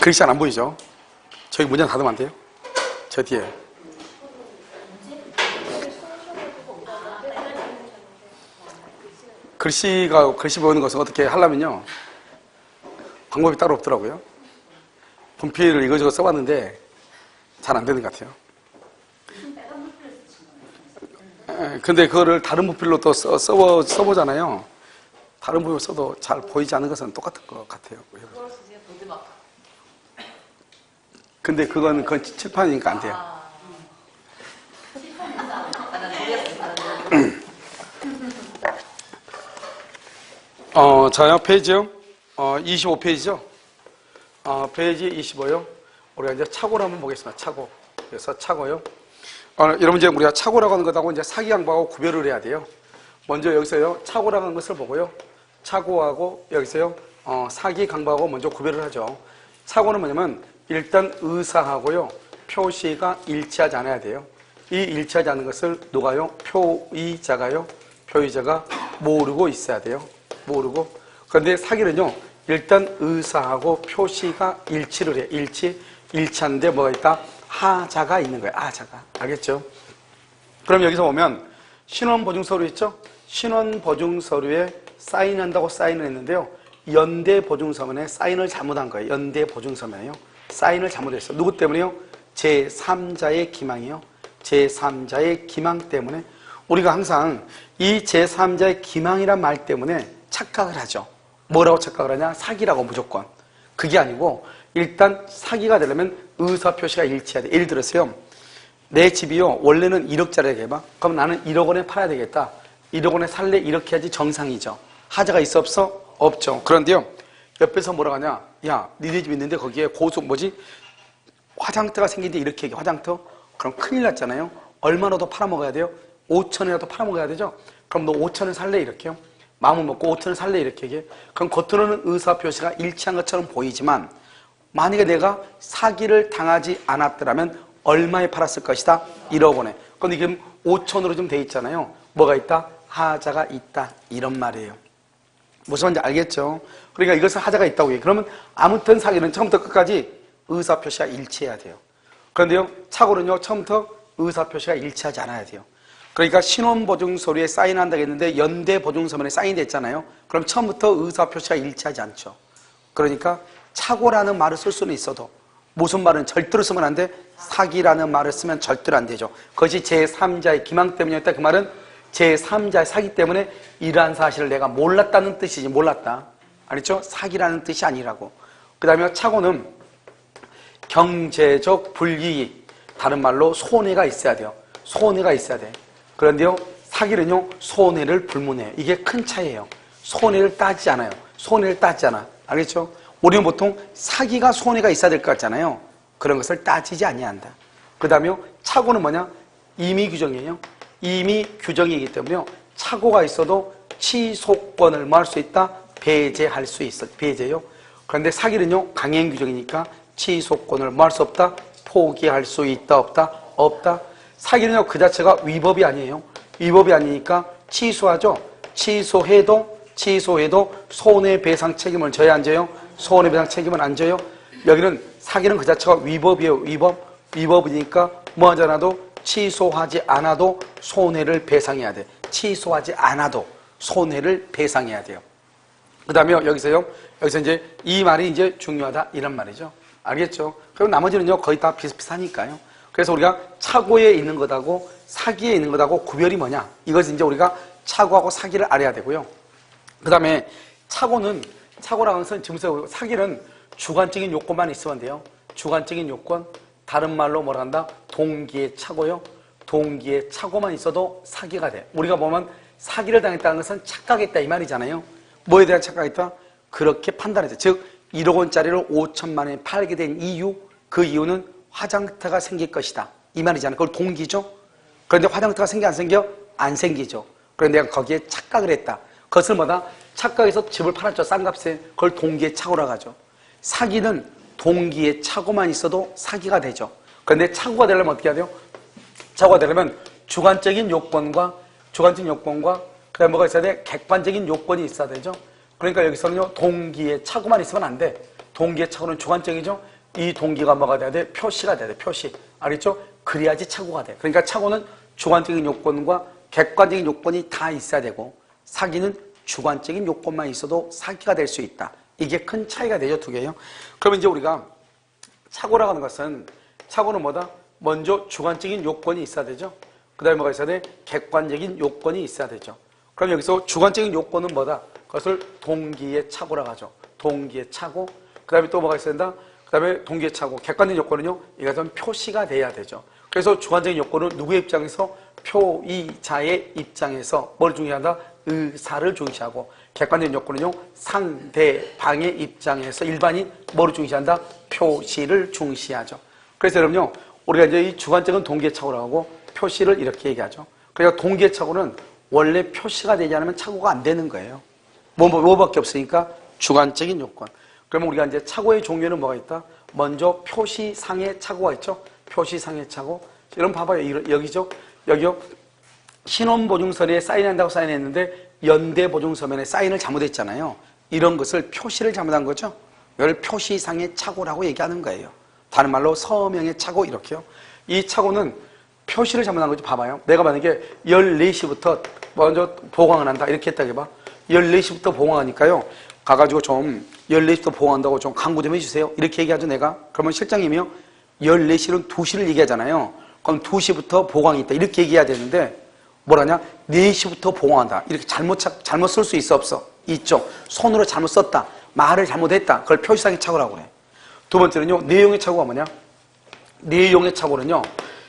글씨 안 보이죠? 저기 문장 닫으면 안 돼요? 저 뒤에. 글씨 보이는 것은 어떻게 하려면요. 방법이 따로 없더라고요. 분필을 이거저거 써봤는데 잘 안 되는 것 같아요. 근데 그거를 다른 분필로 또 써보잖아요. 다른 분필로 써도 잘 보이지 않는 것은 똑같은 것 같아요. 근데 그건 칠판이니까 안 돼요. 자요, 페이지요. 25페이지죠. 페이지 25요. 우리가 이제 착오를 한번 보겠습니다. 착오. 그래서 착오요. 여러분, 이제 우리가 착오라고 하는 것하고 이제 사기강박하고 구별을 해야 돼요. 먼저 여기서요, 착오라고 하는 것을 보고요. 착오하고 여기서요, 사기강박하고 먼저 구별을 하죠. 착오는 뭐냐면, 일단 의사하고요, 표시가 일치하지 않아야 돼요. 이 일치하지 않는 것을 누가요? 표의자가 모르고 있어야 돼요. 모르고. 그런데 사기는요, 일단 의사하고 표시가 일치를 해. 일치하는데 뭐가 있다? 하자가 있는 거예요. 하자가. 알겠죠? 그럼 여기서 보면 신원보증서류 있죠? 신원보증서류에 사인한다고 사인을 했는데요. 연대보증서면에 사인을 잘못한 거예요. 연대보증서면에요. 사인을 잘못했어. 누구 때문에요? 제3자의 기망이요. 제3자의 기망 때문에 우리가 항상 이 제3자의 기망이란 말 때문에 착각을 하죠. 뭐라고 착각을 하냐? 사기라고 무조건. 그게 아니고 일단 사기가 되려면 의사표시가 일치해야 돼. 예를 들어서요. 내 집이요. 원래는 1억짜리라고 해봐. 그럼 나는 1억 원에 팔아야 되겠다. 1억 원에 살래? 이렇게 해야지 정상이죠. 하자가 있어 없어? 없죠. 그런데요. 옆에서 뭐라고 하냐? 야, 니네 집 있는데 거기에 화장터가 생긴데 이렇게 얘기해. 화장터? 그럼 큰일 났잖아요. 얼마나 더 팔아먹어야 돼요? 5천이라도 팔아먹어야 되죠? 그럼 너 5천을 살래? 이렇게요. 마음을 먹고 5천을 살래? 이렇게 얘기해. 그럼 겉으로는 의사표시가 일치한 것처럼 보이지만 만약에 내가 사기를 당하지 않았더라면 얼마에 팔았을 것이다? 1억 원에. 그런데 지금 5천으로 좀 돼 있잖아요. 뭐가 있다? 하자가 있다. 이런 말이에요. 무슨 말인지 알겠죠? 그러니까 이것은 하자가 있다고 해요. 그러면 아무튼 사기는 처음부터 끝까지 의사표시가 일치해야 돼요. 그런데요, 착오는요, 처음부터 의사표시가 일치하지 않아야 돼요. 그러니까 신원보증서류에 사인한다고 했는데 연대보증서면에 사인됐잖아요. 그럼 처음부터 의사표시가 일치하지 않죠. 그러니까 착오라는 말을 쓸 수는 있어도 무슨 말은 절대로 쓰면 안 돼? 사기라는 말을 쓰면 절대로 안 되죠. 그것이 제3자의 기망 때문이었다. 그 말은 제3자의 사기 때문에 이러한 사실을 내가 몰랐다는 뜻이지. 몰랐다. 알겠죠? 사기라는 뜻이 아니라고. 그 다음에 착오는 경제적 불이익, 다른 말로 손해가 있어야 돼요. 손해가 있어야 돼. 그런데요, 사기는요, 손해를 불문해요. 이게 큰 차이예요. 손해를 따지지 않아요. 손해를 따지지 않아. 알겠죠? 우리는 보통 사기가 손해가 있어야 될 것 같잖아요. 그런 것을 따지지 아니한다. 그 다음에 착오는 뭐냐? 임의 규정이에요. 임의 규정이기 때문에 착오가 있어도 취소권을 뭐 할 수 있다? 배제할 수 있어. 배제요. 그런데 사기는요, 강행 규정이니까 취소권을 뭐 할 수 없다? 포기할 수 있다? 없다? 없다. 사기는요, 그 자체가 위법이 아니에요. 위법이 아니니까 취소하죠. 취소해도 손해배상 책임을 져야 안 져요? 손해배상 책임은 안 져요? 여기는 사기는 그 자체가 위법이에요. 위법이니까 뭐 하지 않아도 취소하지 않아도 손해를 배상해야 돼. 취소하지 않아도 손해를 배상해야 돼요. 그 다음에 여기서 이제 이 말이 이제 중요하다 이런 말이죠. 알겠죠? 그럼 나머지는요 거의 다 비슷비슷하니까요. 그래서 우리가 착오에 있는 것하고 사기에 있는 것하고 구별이 뭐냐? 이것은 이제 우리가 착오하고 사기를 알아야 되고요. 그 다음에 착오라는 것은 지금 사기는 주관적인 요건만 있으면 돼요. 주관적인 요건. 다른 말로 뭐라 한다? 동기의 착오요. 동기의 착오만 있어도 사기가 돼. 우리가 보면 사기를 당했다는 것은 착각했다 이 말이잖아요. 뭐에 대한 착각했다? 그렇게 판단했다. 즉 1억 원짜리를 5천만 원에 팔게 된 이유, 그 이유는 화장터가 생길 것이다 이 말이잖아요. 그걸 동기죠. 그런데 화장터가 생겨 안 생겨? 안 생기죠. 그런데 내가 거기에 착각을 했다. 그것을 뭐다? 착각해서 집을 팔았죠. 싼 값에. 그걸 동기의 착오라고 하죠. 사기는 동기의 착오만 있어도 사기가 되죠. 그런데 착오가 되려면 어떻게 해야 돼요? 착오가 되려면 주관적인 요건과 그 다음에 뭐가 있어야 돼? 객관적인 요건이 있어야 되죠. 그러니까 여기서는요 동기의 착오만 있으면 안 돼. 동기의 착오는 주관적이죠. 이 동기가 뭐가 돼야 돼? 표시가 돼야 돼. 표시. 알겠죠? 그래야지 착오가 돼. 그러니까 착오는 주관적인 요건과 객관적인 요건이 다 있어야 되고, 사기는 주관적인 요건만 있어도 사기가 될 수 있다. 이게 큰 차이가 되죠, 두 개요. 그러면 이제 우리가 착오라고 하는 것은, 착오는 뭐다? 먼저 주관적인 요건이 있어야 되죠. 그 다음에 뭐가 있어야 돼? 객관적인 요건이 있어야 되죠. 그럼 여기서 주관적인 요건은 뭐다? 그것을 동기의 착오라고 하죠. 동기의 착오. 그 다음에 또 뭐가 있어야 된다? 그 다음에 동기의 착오. 객관적인 요건은요, 이것은 표시가 돼야 되죠. 그래서 주관적인 요건은 누구의 입장에서? 표의자의 입장에서 뭘 중시한다? 의사를 중시하고, 객관적인 요건은요, 상대방의 입장에서 일반인 뭐를 중시한다? 표시를 중시하죠. 그래서 여러분요, 우리가 이제 이 주관적인 동기의 착오라고 하고 표시를 이렇게 얘기하죠. 그러니까 동기의 착오는 원래 표시가 되지 않으면 착오가 안 되는 거예요. 뭐밖에 없으니까 주관적인 요건. 그러면 우리가 이제 착오의 종류는 뭐가 있다? 먼저 표시상의 착오가 있죠. 표시상의 착오. 여러분 봐봐요. 여기죠. 여기요. 신원보증서에 사인한다고 사인했는데 연대보증서면에 사인을 잘못했잖아요. 이런 것을 표시를 잘못한 거죠. 이걸 표시상의 착오라고 얘기하는 거예요. 다른 말로 서명의 착오 이렇게요. 이 착오는 표시를 잘못한 거지. 봐봐요. 내가 만약에 14시부터 먼저 보강을 한다 이렇게 했다 해봐. 14시부터 보강하니까요. 가가지고 좀 14시부터 보강한다고 좀 강구 좀 해주세요. 이렇게 얘기하죠 내가. 그러면 실장님이요. 14시는 2시를 얘기하잖아요. 그럼 2시부터 보강이 있다 이렇게 얘기해야 되는데 뭐라냐? 4시부터 보강한다. 이렇게 잘못 쓸 수 있어 없어? 있죠. 손으로 잘못 썼다. 말을 잘못했다. 그걸 표시상의 착오라고 그래. 두 번째는요. 내용의 착오가 뭐냐? 내용의 착오는요.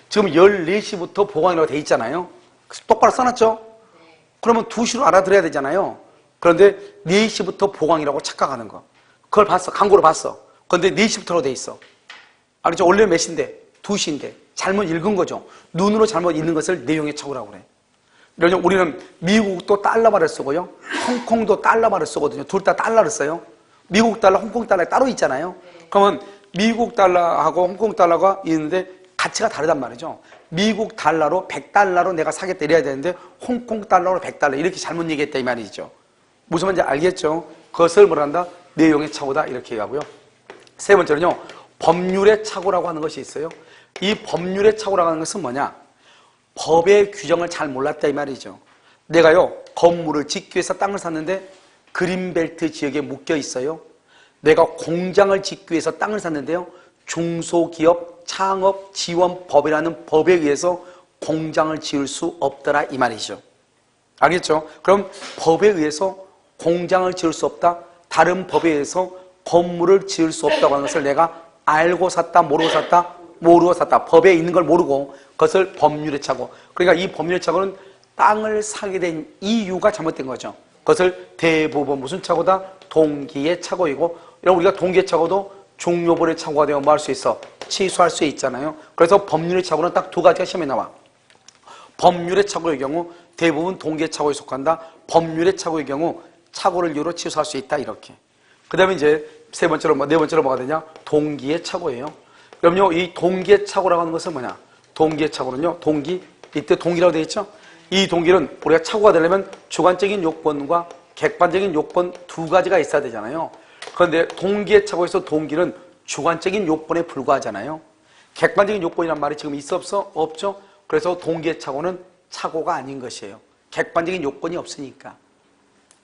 지금 14시부터 보강이라고 돼 있잖아요. 똑바로 써놨죠? 그러면 2시로 알아들어야 되잖아요. 그런데 4시부터 보강이라고 착각하는 거. 그걸 봤어. 광고를 봤어. 그런데 4시부터로 돼 있어. 알겠죠? 원래 몇 시인데? 2시인데. 잘못 읽은 거죠. 눈으로 잘못 읽는 것을 내용의 착오라고 그래. 그래서 우리는 미국도 달러말을 쓰고요. 홍콩도 달러말을 쓰거든요. 둘 다 달러를 써요. 미국 달러, 홍콩 달러 따로 있잖아요. 그러면 미국 달러하고 홍콩 달러가 있는데 가치가 다르단 말이죠. 미국 달러로 100달러로 내가 사겠다 이래야 되는데 홍콩 달러로 100달러 이렇게 잘못 얘기했다 이 말이죠. 무슨 말인지 알겠죠? 그것을 뭐란다? 내용의 착오다 이렇게 얘기하고요. 세 번째는요. 법률의 착오라고 하는 것이 있어요. 이 법률의 착오라고 하는 것은 뭐냐? 법의 규정을 잘 몰랐다 이 말이죠. 내가요. 건물을 짓기 위해서 땅을 샀는데 그린벨트 지역에 묶여 있어요. 내가 공장을 짓기 위해서 땅을 샀는데요. 중소기업 창업지원법이라는 법에 의해서 공장을 지을 수 없더라 이 말이죠. 알겠죠? 그럼 법에 의해서 공장을 지을 수 없다. 다른 법에 의해서 건물을 지을 수 없다고 하는 것을 내가 알고 샀다, 모르고 샀다, 모르고 샀다. 법에 있는 걸 모르고 그것을 법률의 착오. 그러니까 이 법률의 착오는 땅을 사게 된 이유가 잘못된 거죠. 그것을 대부분 무슨 착오다? 동기의 착오이고, 우리가 동기의 착오도 종료본의 착오가 되면 뭐 할 수 있어? 취소할 수 있잖아요. 그래서 법률의 착오는 딱 두 가지가 시험에 나와. 법률의 착오의 경우 대부분 동기의 착오에 속한다. 법률의 착오의 경우 착오를 이유로 취소할 수 있다 이렇게. 그 다음에 이제 네 번째로 뭐가 되냐? 동기의 착오예요. 그럼요, 이 동기의 착오라고 하는 것은 뭐냐? 동기의 착오는요, 동기, 이때 동기라고 되어 있죠? 이 동기는 우리가 착오가 되려면 주관적인 요건과 객관적인 요건 두 가지가 있어야 되잖아요. 그런데 동기의 착오에서 동기는 주관적인 요건에 불과하잖아요. 객관적인 요건이란 말이 지금 있어 없어? 없죠? 그래서 동기의 착오는 착오가 아닌 것이에요. 객관적인 요건이 없으니까.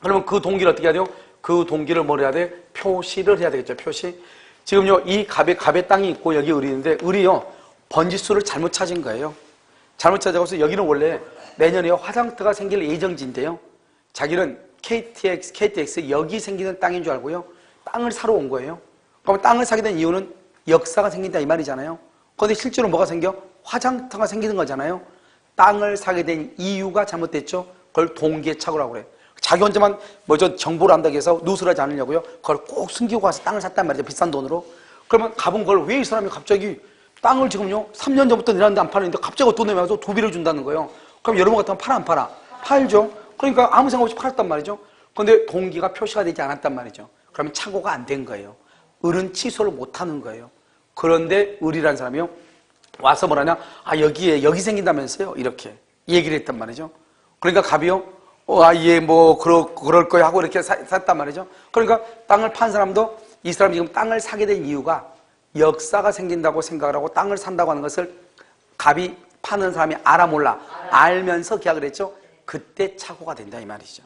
그러면 그 동기를 어떻게 해야 돼요? 그 동기를 뭘 해야 돼? 표시를 해야 되겠죠. 표시. 지금요, 이 갑의 땅이 있고 여기 을이 있는데 을이요, 번지수를 잘못 찾은 거예요. 잘못 찾아서 여기는 원래 내년에 화장터가 생길 예정지인데요. 자기는 KTX 여기 생기는 땅인 줄 알고요. 땅을 사러 온 거예요. 그럼 땅을 사게 된 이유는 역사가 생긴다 이 말이잖아요. 그런데 실제로 뭐가 생겨? 화장터가 생기는 거잖아요. 땅을 사게 된 이유가 잘못됐죠. 그걸 동기의 착오라고 그래. 자기 혼자만 정보를 안다고 해서 누설하지 않으려고요. 그걸 꼭 숨기고 가서 땅을 샀단 말이죠. 비싼 돈으로. 그러면 가본 걸 왜 이 사람이 갑자기 땅을 지금요 3년 전부터 내놨는데 안 파는데 갑자기 어떤 놈이 와서 2배를 준다는 거예요. 그럼 여러분 같으면 팔아 안 팔아? 팔죠. 그러니까 아무 생각 없이 팔았단 말이죠. 그런데 동기가 표시가 되지 않았단 말이죠. 그러면 착오가 안 된 거예요. 을은 취소를 못 하는 거예요. 그런데 을이라는 사람이요 와서 뭐라냐? 아 여기 생긴다면서요? 이렇게 얘기를 했단 말이죠. 그러니까 갑이요 예 뭐 그럴 거야 하고 이렇게 샀단 말이죠. 그러니까 땅을 판 사람도 이 사람이 지금 땅을 사게 된 이유가 역사가 생긴다고 생각을 하고 땅을 산다고 하는 것을 갑이 파는 사람이 알아 몰라? 알면서 계약을 했죠. 그때 착오가 된다 이 말이죠.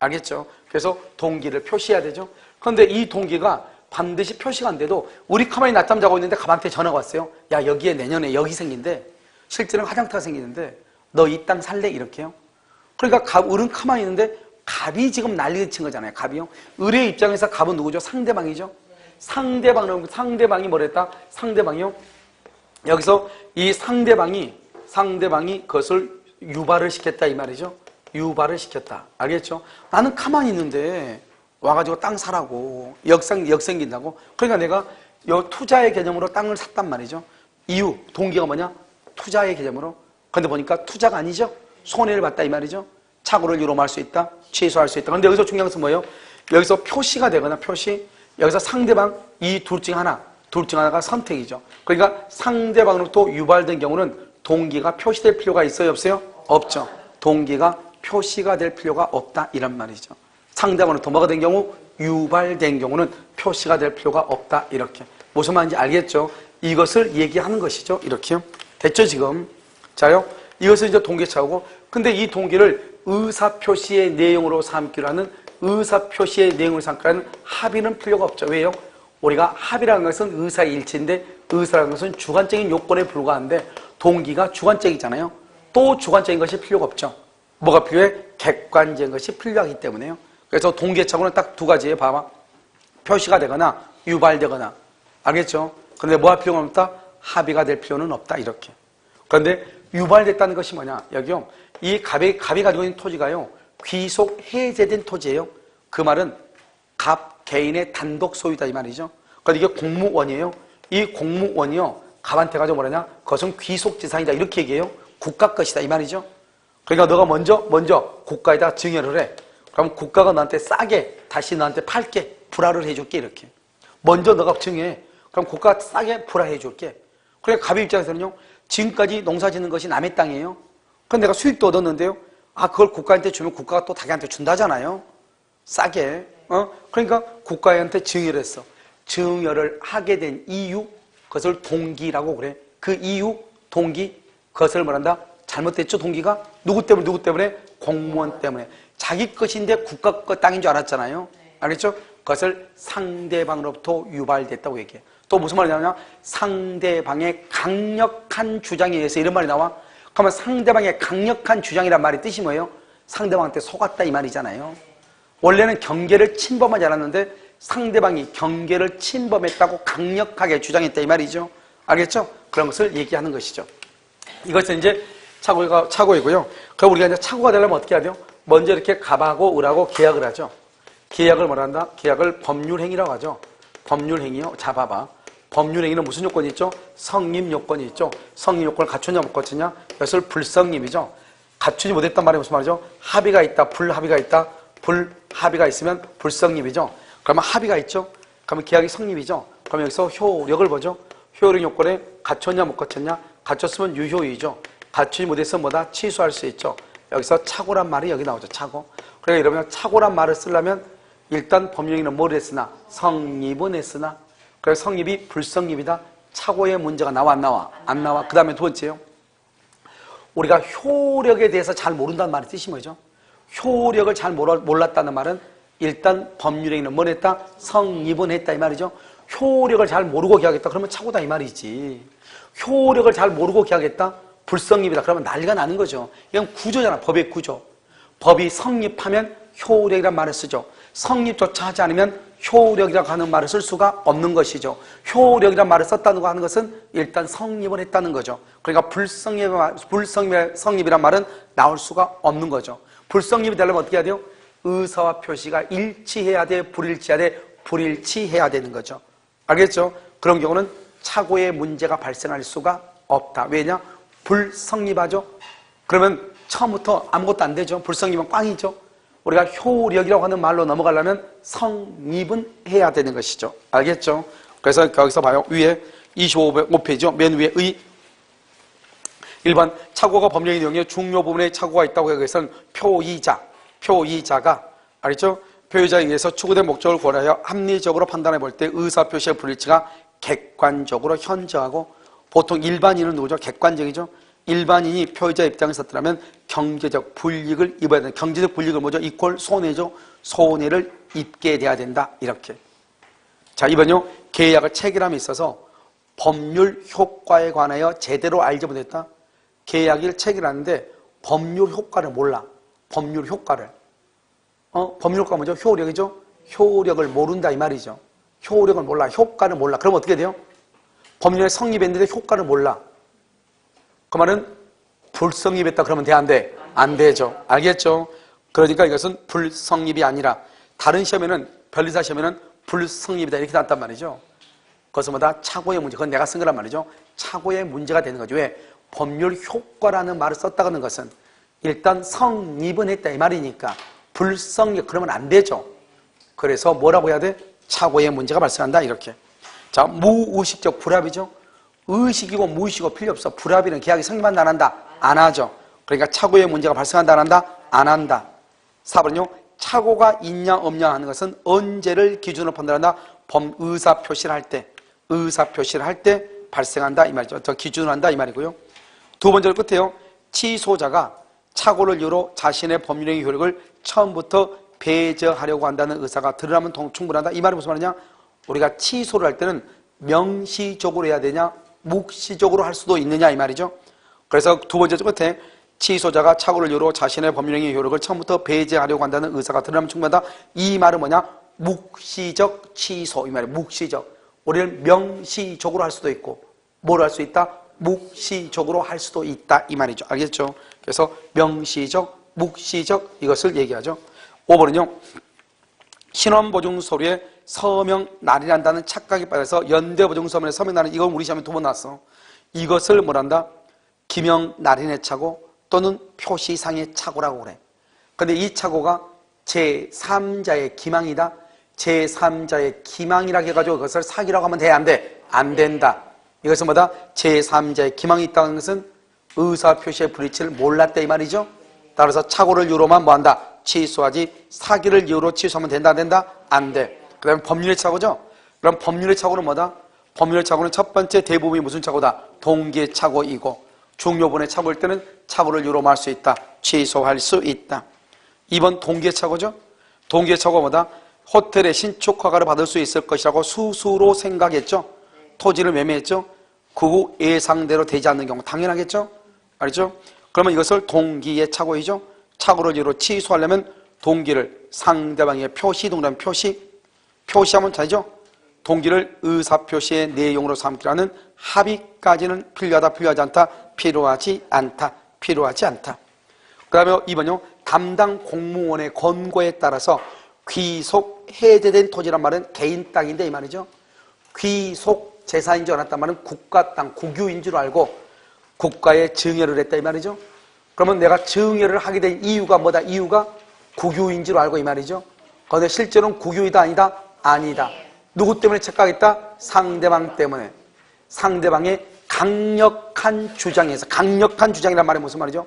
알겠죠? 그래서 동기를 표시해야 되죠. 그런데 이 동기가 반드시 표시가 안 돼도 우리 가만히 낮잠 자고 있는데 갑한테 전화가 왔어요. 야, 여기에 내년에 여기 생긴대. 실제는 화장터가 생기는데 너 이 땅 살래? 이렇게요. 그러니까 을은 가만히 있는데 갑이 지금 난리를 친 거잖아요. 갑이요. 을의 입장에서 갑은 누구죠? 상대방이죠. 상대방이 뭐랬다? 상대방이요. 여기서 이 상대방이 그것을 유발을 시켰다 이 말이죠. 유발을 시켰다. 알겠죠? 나는 가만히 있는데 와가지고 땅 사라고 역생긴다고. 그러니까 내가 요 투자의 개념으로 땅을 샀단 말이죠. 이유 동기가 뭐냐? 투자의 개념으로. 근데 보니까 투자가 아니죠. 손해를 봤다 이 말이죠. 착오를 유로할 수 있다. 취소할 수 있다. 근데 여기서 중요한 것은 뭐예요? 여기서 표시가 되거나 표시. 여기서 상대방 이 둘 중 하나가 선택이죠. 그러니까 상대방으로부터 유발된 경우는 동기가 표시될 필요가 있어요? 없어요? 없죠. 동기가 표시가 될 필요가 없다 이런 말이죠. 상대방으로부터 뭐가 된 경우? 유발된 경우는 표시가 될 필요가 없다 이렇게. 무슨 말인지 알겠죠? 이것을 얘기하는 것이죠. 이렇게요. 됐죠 지금? 자요. 이것을 이제 동기차고, 근데 이 동기를 의사표시의 내용으로 삼기로 하는 의사표시의 내용을 삼기로 하는 합의는 필요가 없죠. 왜요? 우리가 합의라는 것은 의사의 일치인데 의사라는 것은 주관적인 요건에 불과한데 동기가 주관적이잖아요. 또 주관적인 것이 필요가 없죠. 뭐가 필요해? 객관적인 것이 필요하기 때문에요. 그래서 동기차고는 딱 두 가지예요. 봐봐. 표시가 되거나 유발되거나. 알겠죠? 그런데 뭐 할 필요가 없다? 합의가 될 필요는 없다. 이렇게. 그런데 유발됐다는 것이 뭐냐? 여기요. 이 갑이 가지고 있는 토지가요. 귀속 해제된 토지예요. 그 말은 갑 개인의 단독 소유다 이 말이죠. 그런데 이게 공무원이에요. 이 공무원이요. 갑한테 가지고 뭐라냐? 그것은 귀속지산이다 이렇게 얘기해요. 국가 것이다 이 말이죠. 그러니까 너가 먼저 국가에다 증여를 해. 그럼 국가가 너한테 싸게 다시 너한테 팔게. 불화를 해줄게 이렇게. 먼저 너가 증여해. 그럼 국가가 싸게 불화해 줄게. 그러니까 갑의 입장에서는요. 지금까지 농사 짓는 것이 남의 땅이에요. 그럼 내가 수익도 얻었는데요. 그걸 국가한테 주면 국가가 또 자기한테 준다잖아요. 싸게. 그러니까 국가한테 증여를 했어. 증여를 하게 된 이유, 그것을 동기라고 그래. 그 이유, 동기, 그것을 뭐란다? 잘못됐죠, 동기가? 누구 때문에? 공무원 때문에. 자기 것인데 국가 것 땅인 줄 알았잖아요. 알겠죠? 그것을 상대방으로부터 유발됐다고 얘기해. 또 무슨 말이 나오냐? 상대방의 강력한 주장에 의해서 이런 말이 나와. 그러면 상대방의 강력한 주장이란 말의 뜻이 뭐예요? 상대방한테 속았다 이 말이잖아요. 원래는 경계를 침범하지 않았는데 상대방이 경계를 침범했다고 강력하게 주장했다 이 말이죠. 알겠죠? 그런 것을 얘기하는 것이죠. 이것은 이제 착오이고요. 그럼 우리가 이제 착오가 되려면 어떻게 해야 돼요? 먼저 이렇게 갑하고 을하고 계약을 하죠. 계약을 뭐라 한다? 계약을 법률행위라고 하죠. 법률행위요. 자, 봐봐. 법률행위는 무슨 요건이 있죠? 성립 요건이 있죠. 성립 요건을 갖췄냐 못 갖췄냐? 이것을 불성립이죠. 갖추지 못했단 말이 무슨 말이죠? 합의가 있다, 불합의가 있다. 불합의가 있으면 불성립이죠. 그러면 합의가 있죠. 그러면 계약이 성립이죠. 그럼 여기서 효력을 보죠. 효력 요건에 갖췄냐 못 갖췄냐? 갖췄으면 유효이죠. 갖추지 못해서 뭐다? 취소할 수 있죠. 여기서 착오란 말이 여기 나오죠. 착오. 그러니까 여러분 착오란 말을 쓰려면 일단 법령에는 뭘 했으나? 성립은 했으나. 그래서 성립이 불성립이다. 착오의 문제가 나와 안 나와? 안 나와. 그 다음에 두 번째요. 우리가 효력에 대해서 잘 모른다는 말의 뜻이 뭐죠? 효력을 잘 몰랐다는 말은 일단 법률행위는 뭘 했다? 성립은 했다 이 말이죠. 효력을 잘 모르고 계약했다. 그러면 착오다 이 말이지. 효력을 잘 모르고 계약했다? 불성립이다. 그러면 난리가 나는 거죠. 이건 구조잖아. 법의 구조. 법이 성립하면 효력이라는 말을 쓰죠. 성립조차 하지 않으면 효력이라고 하는 말을 쓸 수가 없는 것이죠. 효력이라는 말을 썼다는 거 하는 것은 일단 성립을 했다는 거죠. 그러니까 불성립이란 말은 나올 수가 없는 거죠. 불성립이 되려면 어떻게 해야 돼요? 의사와 표시가 일치해야 돼, 불일치해야 되는 거죠. 알겠죠? 그런 경우는 착오의 문제가 발생할 수가 없다. 왜냐? 불성립하죠? 그러면 처음부터 아무것도 안 되죠. 불성립은 꽝이죠. 우리가 효력이라고 하는 말로 넘어가려면 성립은 해야 되는 것이죠. 알겠죠? 그래서 여기서 봐요. 위에 25페이지죠. 맨 위에 1번 착오가 법령의 내용에 중요 부분에 착오가 있다고 해서 그것은 표의자가 알겠죠? 표의자에 의해서 추구된 목적을 고려하여 합리적으로 판단해 볼 때 의사표시의 불일치가 객관적으로 현저하고, 보통 일반인은 누구죠? 객관적이죠. 일반인이 표의자 입장에서 들어가면 경제적 불이익을 입어야 된다. 경제적 불이익을 뭐죠? 이퀄 손해죠. 손해를 입게 돼야 된다. 이렇게. 자, 이번요. 계약을 체결함에 있어서 법률 효과에 관하여 제대로 알지 못했다. 계약을 체결하는데 법률 효과를 몰라. 법률 효과를. 법률 효과가 뭐죠? 효력이죠? 효력을 모른다 이 말이죠. 효력을 몰라. 효과를 몰라. 그럼 어떻게 돼요? 법률에 성립했는데 효과를 몰라. 그 말은 불성립했다 그러면 돼, 안 돼? 안 되죠. 알겠죠? 그러니까 이것은 불성립이 아니라 다른 시험에는, 변리사 시험에는 불성립이다 이렇게 나왔단 말이죠. 그것은 뭐다? 착오의 문제. 그건 내가 쓴 거란 말이죠. 착오의 문제가 되는 거죠. 왜? 법률 효과라는 말을 썼다는 것은 일단 성립은 했다 이 말이니까 불성립 그러면 안 되죠. 그래서 뭐라고 해야 돼? 착오의 문제가 발생한다 이렇게. 자, 무의식적 불합이죠. 의식이고 무의식이고 필요 없어. 불합의는 계약이 성립한다 안 한다? 안 하죠. 그러니까 착오의 문제가 발생한다 안 한다? 안 한다. 4번은요. 착오가 있냐 없냐 하는 것은 언제를 기준으로 판단한다? 의사표시를 할 때, 의사표시를 할 때 발생한다 이 말이죠. 더 기준으로 한다 이 말이고요. 두 번째로 끝에요. 취소자가 착오를 이유로 자신의 법률행위 효력을 처음부터 배제하려고 한다는 의사가 드러나면 충분하다. 이 말이 무슨 말이냐? 우리가 취소를 할 때는 명시적으로 해야 되냐? 묵시적으로 할 수도 있느냐 이 말이죠. 그래서 두 번째 끝에 취소자가 착오를 이유로 자신의 법률행위 효력을 처음부터 배제하려고 한다는 의사가 드러나면 충분하다. 이 말은 뭐냐? 묵시적 취소 이 말이에요. 묵시적. 우리는 명시적으로 할 수도 있고 뭘 할 수 있다? 묵시적으로 할 수도 있다 이 말이죠. 알겠죠? 그래서 명시적, 묵시적 이것을 얘기하죠. 5번은요. 신원보증서류에 서명 날인한다는 착각에 빠져서 연대보증서면에 서명 날인 이건 우리 시험에 두 번 나왔어. 이것을 뭐란다? 기명 날인의 착오 또는 표시상의 착오라고 그래. 근데 이 착오가 제3자의 기망이다. 제3자의 기망이라고 해가지고 그것을 사기라고 하면 돼? 안 돼? 안 된다. 이것은 뭐다? 제3자의 기망이 있다는 것은 의사표시의 불이치를 몰랐다 이 말이죠. 따라서 착오를 이유로만 뭐한다? 취소하지. 사기를 이유로 취소하면 된다 안 된다? 안 돼. 그 다음에 법률의 착오죠. 그럼 법률의 착오는 뭐다? 법률의 착오는 첫 번째 대부분이 무슨 착오다? 동기의 착오이고 중요분의 착오일 때는 착오를 이유로 할 수 있다. 취소할 수 있다. 2번 동기의 착오죠. 동기의 착오가 뭐다? 호텔의 신축 허가를 받을 수 있을 것이라고 스스로 생각했죠. 토지를 매매했죠. 그 후 예상대로 되지 않는 경우 당연하겠죠. 알죠? 그러면 이것을 동기의 착오이죠. 착오를 이유로 취소하려면 동기를 상대방의 표시 동그라미 표시하면 되죠. 동기를 의사표시의 내용으로 삼기라는 합의까지는 필요하다 필요하지 않다 필요하지 않다 필요하지 않다. 그 다음에 2번요. 담당 공무원의 권고에 따라서 귀속 해제된 토지란 말은 개인 땅인데 이 말이죠. 귀속 재산인 줄 알았단 말은 국가 땅 국유인 줄 알고 국가에 증여를 했다 이 말이죠. 그러면 내가 증여를 하게 된 이유가 뭐다? 이유가 국유인 줄 알고 이 말이죠. 그런데 실제로는 국유이다 아니다? 아니다. 누구 때문에 착각했다? 상대방 때문에. 상대방의 강력한 주장에서. 강력한 주장이란 말이 무슨 말이죠?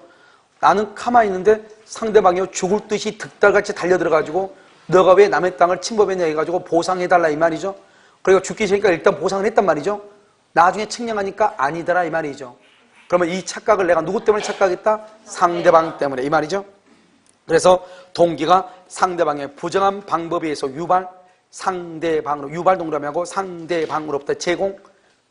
나는 가만히 있는데 상대방이 죽을 듯이 득달같이 달려들어가지고 너가 왜 남의 땅을 침범했냐 해가지고 보상해달라 이 말이죠. 그리고 죽기 싫으니까 일단 보상을 했단 말이죠. 나중에 측량하니까 아니더라 이 말이죠. 그러면 이 착각을 내가 누구 때문에 착각했다? 상대방 때문에 이 말이죠. 그래서 동기가 상대방의 부정한 방법에 의해서 유발, 상대방으로 유발 동그라미하고 상대방으로부터 제공.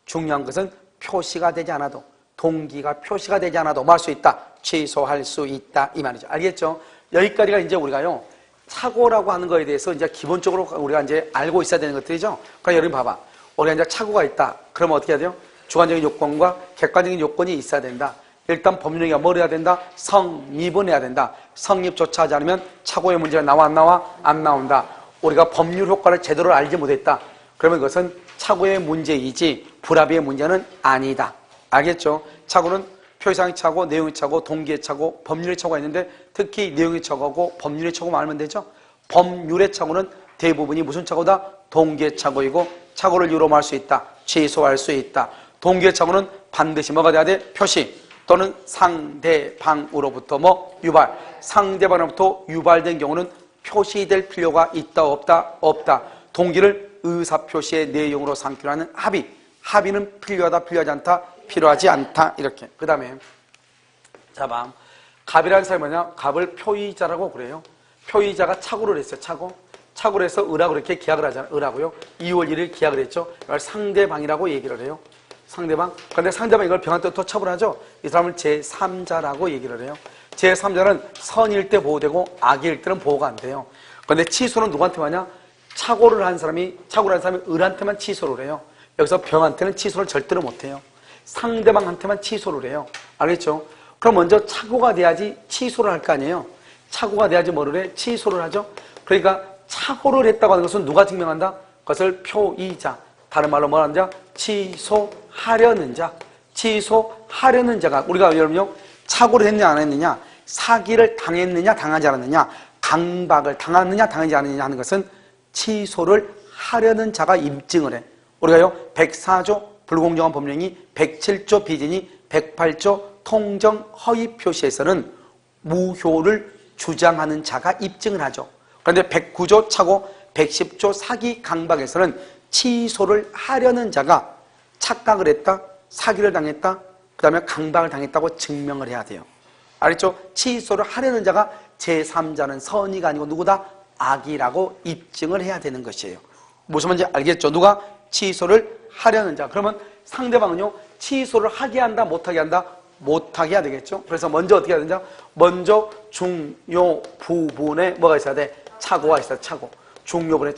중요한 것은 표시가 되지 않아도 동기가 표시가 되지 않아도 뭐 할 수 있다? 취소할 수 있다 이 말이죠. 알겠죠? 여기까지가 이제 우리가요 착오라고 하는 거에 대해서 이제 기본적으로 우리가 이제 알고 있어야 되는 것들이죠. 그러니까 여러분 봐봐. 우리가 이제 착오가 있다. 그러면 어떻게 해야 돼요? 주관적인 요건과 객관적인 요건이 있어야 된다. 일단 법률행위가 뭘 해야 된다? 성립은 해야 된다. 성립조차 하지 않으면 착오의 문제가 나와 안 나와? 안 나온다. 우리가 법률 효과를 제대로 알지 못했다. 그러면 이것은 착오의 문제이지 불합의의 문제는 아니다. 알겠죠? 착오는 표시상의 착오, 내용의 착오, 동기의 착오, 법률의 착오가 있는데 특히 내용의 착오하고 법률의 착오만 알면 되죠. 법률의 착오는 대부분이 무슨 착오다? 동기의 착오이고 착오를 이유로 할 수 있다. 취소할 수 있다. 동기의 착오는 반드시 뭐가 돼야 돼? 표시 또는 상대방으로부터 뭐 유발. 상대방으로부터 유발된 경우는 표시될 필요가 있다 없다? 없다. 동기를 의사표시의 내용으로 삼기로 하는 합의. 합의는 필요하다, 필요하지 않다, 필요하지 않다. 이렇게. 그 다음에 자, 봐. 갑이라는 사람이 뭐냐? 갑을 표의자라고 그래요. 표의자가 착오를 했어요. 착오를 해서 을하고 이렇게 계약을 하잖아요. 을하고요. 2월 1일 계약을 했죠. 이걸 상대방이라고 얘기를 해요. 상대방. 그런데 상대방이 이걸 병한 뜻도 처벌하죠. 이 사람을 제3자라고 얘기를 해요. 제3자는 선일 때 보호되고 악일 때는 보호가 안 돼요. 그런데 치소는 누구한테 하냐? 착오를 한 사람이 을한테만 치소를 해요. 여기서 병한테는 치소를 절대로 못 해요. 상대방한테만 치소를 해요. 알겠죠? 그럼 먼저 착오가 돼야지 치소를 할 거 아니에요. 착오가 돼야지 뭐를 해? 치소를 하죠. 그러니까 착오를 했다고 하는 것은 누가 증명한다? 그것을 표의자. 다른 말로 뭐라는 자? 치소하려는 자. 치소하려는 자가, 우리가 여러분요, 착오를 했느냐 안 했느냐, 사기를 당했느냐 당하지 않았느냐, 강박을 당했느냐 당하지 않았느냐 하는 것은 치소를 하려는 자가 입증을 해. 우리가요, 104조 불공정한 법령이, 107조 비진이, 108조 통정 허위 표시에서는 무효를 주장하는 자가 입증을 하죠. 그런데 109조 착오, 110조 사기 강박에서는 치소를 하려는 자가 착각을 했다, 사기를 당했다, 그 다음에 강박을 당했다고 증명을 해야 돼요. 알겠죠? 치소를 하려는 자가 제3자는 선의가 아니고 누구다? 악이라고 입증을 해야 되는 것이에요. 무슨 말인지 알겠죠? 누가 치소를 하려는 자. 그러면 상대방은요, 치소를 하게 한다, 못하게 한다? 못하게 해야 되겠죠? 그래서 먼저 어떻게 해야 되냐? 먼저 중요 부분에 뭐가 있어야 돼? 착오가 있어야 돼. 착오. 중요 부분에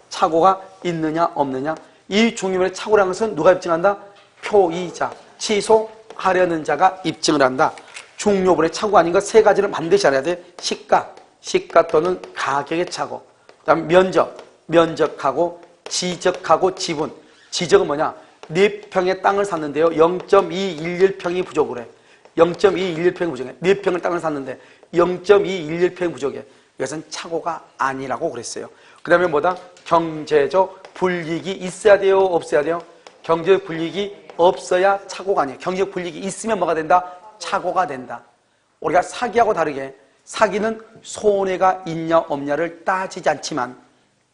착오가 있느냐 없느냐. 이 중요 부분에 착오라는 것은 누가 입증한다? 표의자. 치소하려는 자가 입증을 한다. 중요 부분에 착오가 아닌 것 세 가지를 반드시 알아야 돼. 시가 또는 가격의 착오. 그 다음에 면적하고 지적하고 지분. 지적은 뭐냐? 4평의 땅을 샀는데요, 0.211평이 부족을 해. 0.211평이 부족해. 4평을 땅을 샀는데 0.211평이 부족해. 이것은 착오가 아니라고 그랬어요. 그 다음에 뭐다? 경제적 불이익이 있어야 돼요, 없어야 돼요? 경제적 불이익이 없어야 착오가 아니에요. 경제적 불이익이 있으면 뭐가 된다? 착오가 된다. 우리가 사기하고 다르게 사기는 손해가 있냐 없냐를 따지지 않지만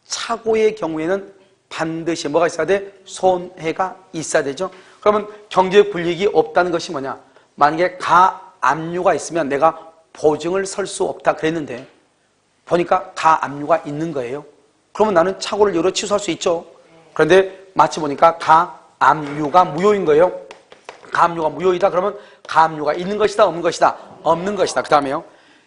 착오의 경우에는 반드시 뭐가 있어야 돼? 손해가 있어야 되죠. 그러면 경제적 불이익이 없다는 것이 뭐냐? 만약에 가압류가 있으면 내가 보증을 설 수 없다 그랬는데 보니까 가압류가 있는 거예요. 그러면 나는 착오를 이유로 취소할 수 있죠. 그런데 마치 보니까 가압류가 무효인 거예요. 가압류가 무효이다 그러면 가압류가 있는 것이다 없는 것이다? 없는 것이다. 그 다음에요,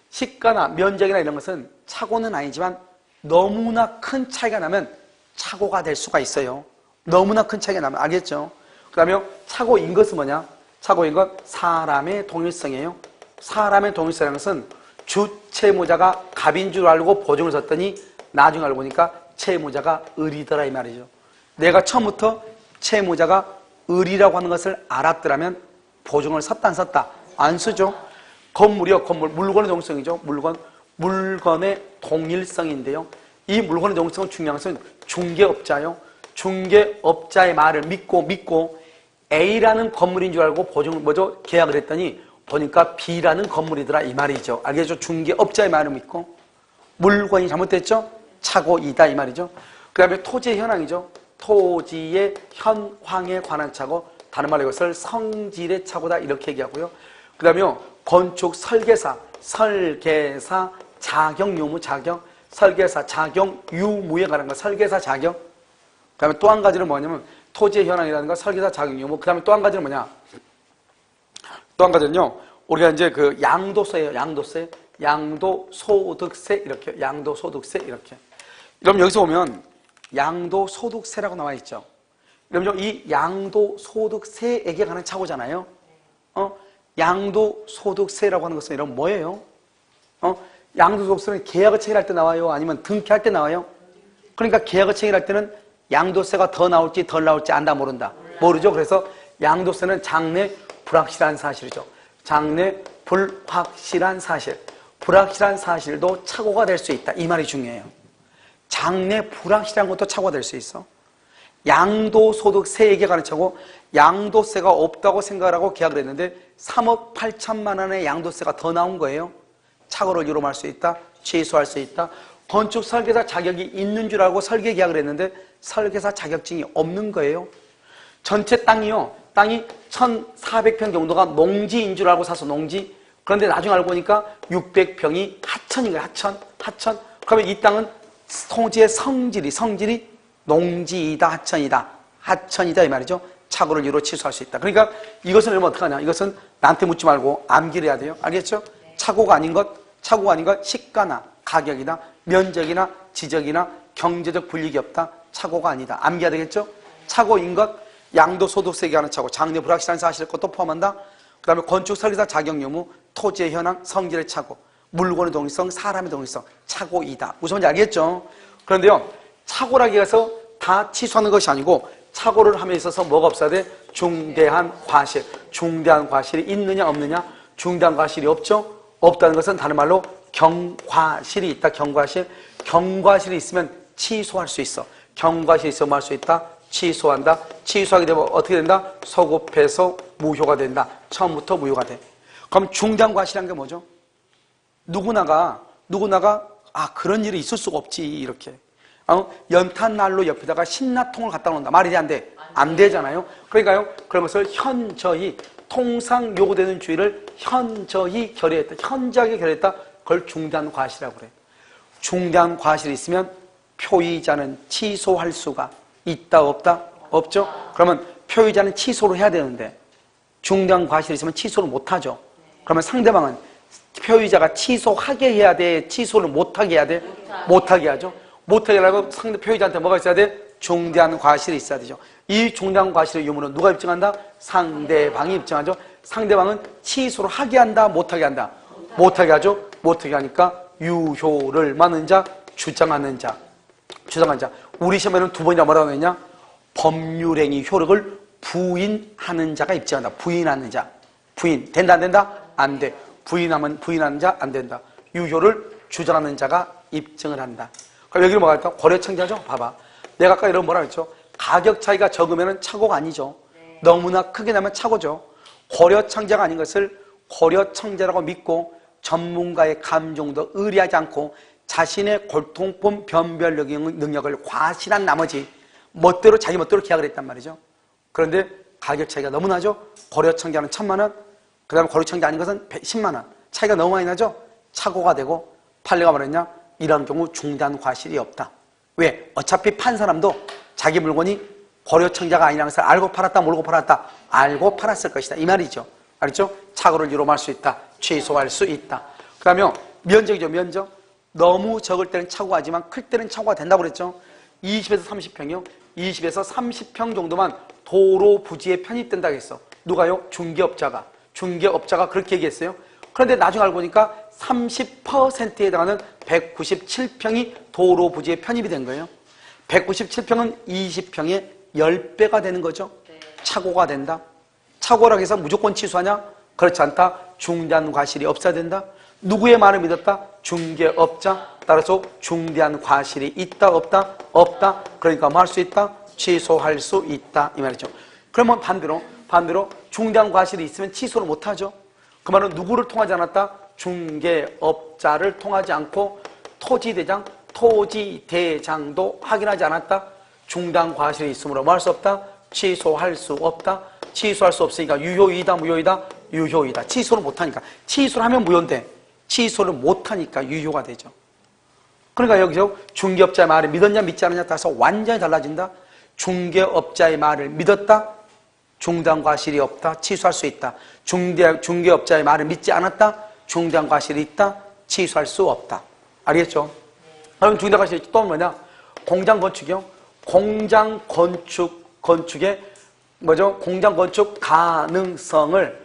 시가나 면적이나 이런 것은 착오는 아니지만 너무나 큰 차이가 나면 착오가 될 수가 있어요. 너무나 큰 차이가 나면. 알겠죠? 그 다음에 착오인 것은 뭐냐? 착오인 것, 사람의 동일성이에요. 사람의 동일성이라는 것은 주 채무자가 갑인 줄 알고 보증을 섰더니 나중에 알고 보니까 채무자가 을이더라 이 말이죠. 내가 처음부터 채무자가 을이라고 하는 것을 알았더라면 보증을 섰다 안 섰다? 안 쓰죠. 건물이요, 건물. 물건의 동일성이죠. 물건의 동일성인데요. 이 물건의 동일성은 중요한 것은 중개업자요. 중개업자의 말을 믿고 A라는 건물인 줄 알고 계약을 했더니 보니까 B라는 건물이더라 이 말이죠. 알겠죠? 중개업자의 말을 믿고 물건이 잘못됐죠? 착오이다 이 말이죠. 그 다음에 토지의 현황이죠. 토지의 현황에 관한 착오, 다른 말로 이것을 성질의 착오다 이렇게 얘기하고요. 그 다음에 건축 설계사 자격 유무 자격, 설계사 자격 유무에 관한 거, 설계사 자격. 그 다음에 또 한 가지는 뭐냐면 토지의 현황이라는 거, 설계사 자격 유무. 그 다음에 또 한 가지는 뭐냐? 또 한 가지는요, 우리가 이제 그 양도세예요. 양도소득세 이렇게, 양도소득세 이렇게. 여러분 여기서 보면 양도소득세라고 나와 있죠. 여러분 이 양도소득세에게 관한 착오잖아요. 양도소득세라고 하는 것은 여러분 뭐예요? 양도소득세는 계약을 체결할 때 나와요? 아니면 등기할 때 나와요? 그러니까 계약을 체결할 때는 양도세가 더 나올지 덜 나올지 안다 모른다? 모르죠. 그래서 양도세는 장래 불확실한 사실이죠. 장래 불확실한 사실. 불확실한 사실도 착오가 될 수 있다. 이 말이 중요해요. 장래 불확실한 것도 착오가 될 수 있어. 양도소득세에게 관한 착오, 양도세가 없다고 생각을 하고 계약을 했는데 3억 8천만 원의 양도세가 더 나온 거예요. 착오를 유로할 수 있다. 취소할 수 있다. 건축 설계사 자격이 있는 줄 알고 설계 계약을 했는데 설계사 자격증이 없는 거예요. 전체 땅이요. 땅이 1,400평 정도가 농지인 줄 알고 사서 농지. 그런데 나중에 알고 보니까 600평이 하천인 거예요. 하천. 그러면 이 땅은 토지의 성질이 농지이다, 하천이다 이 말이죠. 착오를 이유로 취소할 수 있다. 그러니까 이것은 그러면 어떡하냐? 이것은 나한테 묻지 말고 암기를 해야 돼요. 알겠죠? 착오가 아닌 것, 시가나 가격이나 면적이나 지적이나 경제적 불이익이 없다. 착오가 아니다. 암기해야 되겠죠? 착오인 것, 양도소득세에 하는 착오, 장래 불확실한 사실을 것도 포함한다. 그 다음에 건축 설계사 자격 유무, 토지의 현황, 성질의 착오, 물건의 동일성, 사람의 동일성, 착오이다. 무슨 말인지 알겠죠? 그런데요, 착오라기 해서 다 취소하는 것이 아니고 착오를 함에 있어서 뭐가 없어야 돼? 중대한 과실. 중대한 과실이 있느냐 없느냐? 중대한 과실이 없죠? 없다는 것은 다른 말로 경과실이 있다. 경과실이 있으면 취소할 수 있어. 경과실이 있으면 뭐 할 수 있다? 취소한다. 취소하게 되면 어떻게 된다? 소급해서 무효가 된다. 처음부터 무효가 돼. 그럼 중대한 과실이란 게 뭐죠? 누구나가 그런 일이 있을 수가 없지 이렇게. 연탄난로 옆에다가 신라통을 갖다 놓는다. 말이 안 돼? 안 되잖아요. 그러니까요. 그런 것을 현저히 통상 요구되는 주의를 현저히 결여했다. 그걸 중대한 과실이라고 그래. 중대한 과실이 있으면 표의자는 취소할 수가 있다 없다? 없죠? 그러면 표의자는 취소를 해야 되는데 중대한 과실이 있으면 취소를 못하죠. 그러면 상대방은 표의자가 취소하게 해야 돼? 취소를 못하게 해야 돼? 못하게 하죠. 못하게 하려면 상대 표의자한테 뭐가 있어야 돼? 중대한 과실이 있어야 되죠. 이 중대한 과실의 유무는 누가 입증한다? 상대방이 입증하죠. 상대방은 취소를 하게 한다? 못하게 한다? 못하게 하죠. 못하게 하니까 유효를 맞는 자, 주장하는 자. 우리 시험에는 두 번이나 뭐라고 했냐? 법률행위 효력을 부인하는 자가 입증한다. 부인하는 자. 부인. 된다 안 된다? 안 돼. 부인하는 자 안 된다. 유효를 주장하는 자가 입증을 한다. 그럼 여기를 뭐가 있다? 고려청자죠? 봐봐. 내가 아까 이런 뭐라 했죠? 가격 차이가 적으면 착오가 아니죠. 너무나 크게 나면 착오죠. 고려청자가 아닌 것을 고려청자라고 믿고 전문가의 감정도 의뢰하지 않고 자신의 골통품 변별 능력을 과신한 나머지 자기 멋대로 계약을 했단 말이죠. 그런데 가격 차이가 너무 나죠. 고려청자는 1,000만 원, 그 다음에 고려청자 아닌 것은 10만 원. 차이가 너무 많이 나죠. 착오가 되고 판례가 말했냐? 이런 경우 중대한 과실이 없다. 왜? 어차피 판 사람도 자기 물건이 고려청자가 아니라는 것을 알고 팔았다, 모르고 팔았다? 알고 팔았을 것이다. 이 말이죠. 알겠죠? 착오를 유로할 수 있다. 취소할 수 있다. 그 다음에 면적이죠. 면적. 너무 적을 때는 착오하지만 클 때는 착오가 된다고 그랬죠. 20에서 30평이요. 20에서 30평 정도만 도로 부지에 편입된다고 했어. 누가요? 중개업자가 그렇게 얘기했어요. 그런데 나중에 알고 보니까 30%에 해당하는 197평이 도로 부지에 편입이 된 거예요. 197평은 20평의 10배가 되는 거죠. 착오가 된다. 착오라고 해서 무조건 취소하냐? 그렇지 않다. 중대한 과실이 없어야 된다. 누구의 말을 믿었다? 중개업자. 따라서 중대한 과실이 있다 없다? 없다. 그러니까 뭐 할 수 있다? 취소할 수 있다 이 말이죠. 그러면 반대로 중대한 과실이 있으면 취소를 못하죠. 그 말은 누구를 통하지 않았다? 중개업자를 통하지 않고 토지대장도 확인하지 않았다. 중대한 과실이 있으므로 뭐 할 수 없다? 취소할 수 없다. 취소할 수 없으니까 유효이다 무효이다? 유효이다. 취소를 못하니까. 취소를 하면 무효인데 취소를 못하니까 유효가 되죠. 그러니까 여기서 중개업자의 말을 믿었냐 믿지 않느냐 따라서 완전히 달라진다. 중개업자의 말을 믿었다. 중대한 과실이 없다. 취소할 수 있다. 중개업자의 말을 믿지 않았다. 중대한 과실이 있다. 취소할 수 없다. 알겠죠? 그럼 중대한 과실이 또 뭐냐? 공장 건축이요. 공장 건축의 뭐죠? 공장 건축 가능성을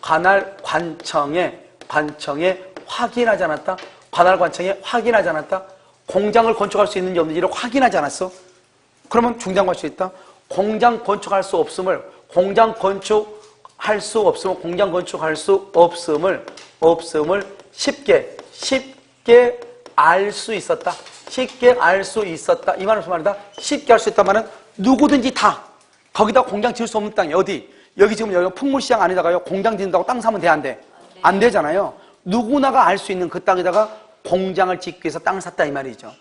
관할관청에 확인하지 않았다. 관할관청에 확인하지 않았다. 공장을 건축할 수 있는지 없는지를 확인하지 않았어. 그러면 중대한 과실이 있다. 공장 건축할 수 없음을 쉽게 알 수 있었다. 이 말은 무슨 말이다? 쉽게 알 수 있단 말은 누구든지 다 거기다 공장 지을 수 없는 땅이 어디? 여기 지금 여기 풍물시장 안에다가요 공장 짓는다고 땅 사면 돼 안 돼? 안 되잖아요. 누구나가 알 수 있는 그 땅에다가 공장을 짓기 위해서 땅을 샀다 이 말이죠.